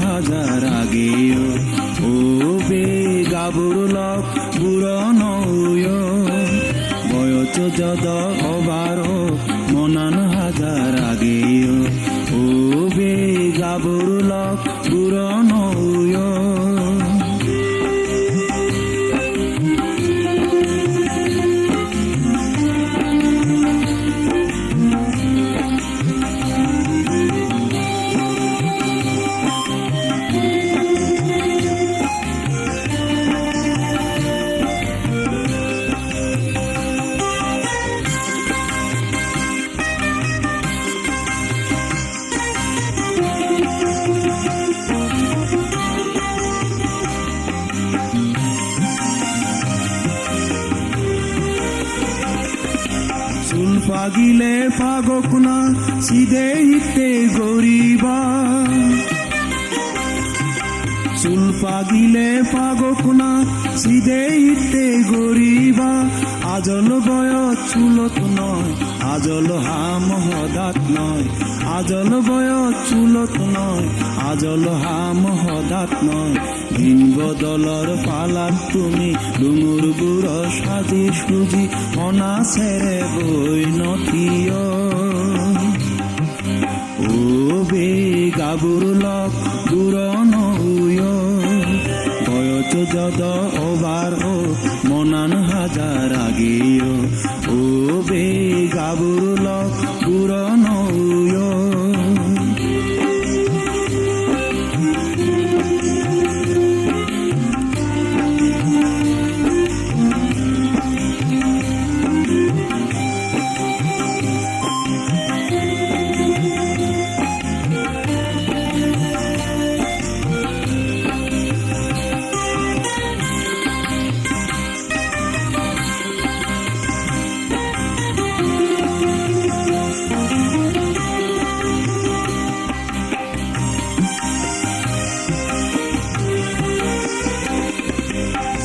হাজাৰ আগেও ও বে গাবৰু লগ বুঢ়নৌয় বয়স যদ অবাৰ মনান হাজাৰ আগেও ও বে গাবৰু লগ বুঢ়নৌয় চুল পাগিলে পাগক না সিধে হিতে গরিবা চুল পাগিলে পাগক না সিধে হিতে গরিবা আজল বয়স চুলত নয় আজল হাম হদাত নয় আজল বয়স চুলত নয় আজল হাম হদাত নয় দিন বদলর পালাত তুমি ডুঙুর বুড়ো সাজি সুজি অনা ছেড়ে বই নথিয় ও বে গাবৰু লগ বুঢ়নৌয় বয়স যদ অবাৰ মনান হাজাৰ আগেও ও বে গাবৰু লগ বুঢ়নৌয়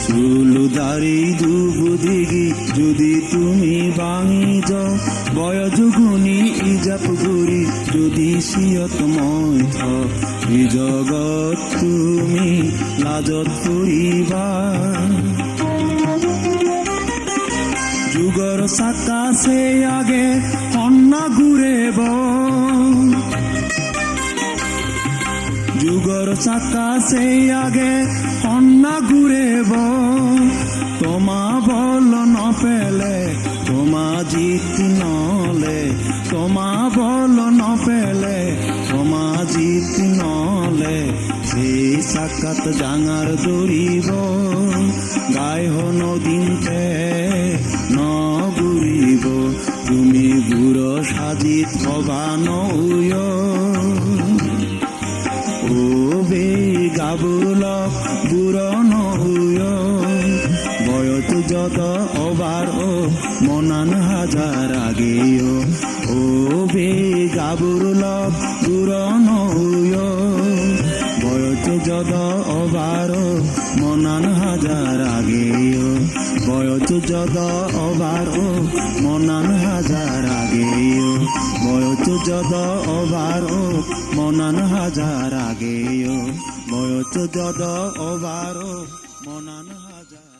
চুলুদাৰি দুবুদিগি যদি তুমি ভাঙি যাও বয়স গুণী ইজাপ গুৰি যদি সিয়ত মই থ জগত তুমি লাজত ফুৰিবা যুগৰ চাকা সে আগে অন্না ঘূৰেব যুগৰ চাকা সে আগে অন্না ঘূৰেব তোমা বল নপেলে তোমা জিত নলে তোমা বল নপেলে তোমা জিত নলে সেই চাকাত ডাঙৰ দৌৰিব গায় নদীতে নঘূৰিব তুমি বুঢ়ো সাজিত হবা নৌয় ও বে গাবৰু লগ বুঢ়নৌয় বয়স যদ অবাৰ মনান হাজাৰ আগেও ও বে গাবৰু লগ বুঢ়নৌয় বয়স যদ অবাৰ মনান হাজাৰ আগেও বয়স যদ অবাৰ মনান হাজাৰ আগেও বয়স যদ অবাৰ মনান হাজাৰ আগেও বয়স যদ অবাৰ মনান হাজাৰ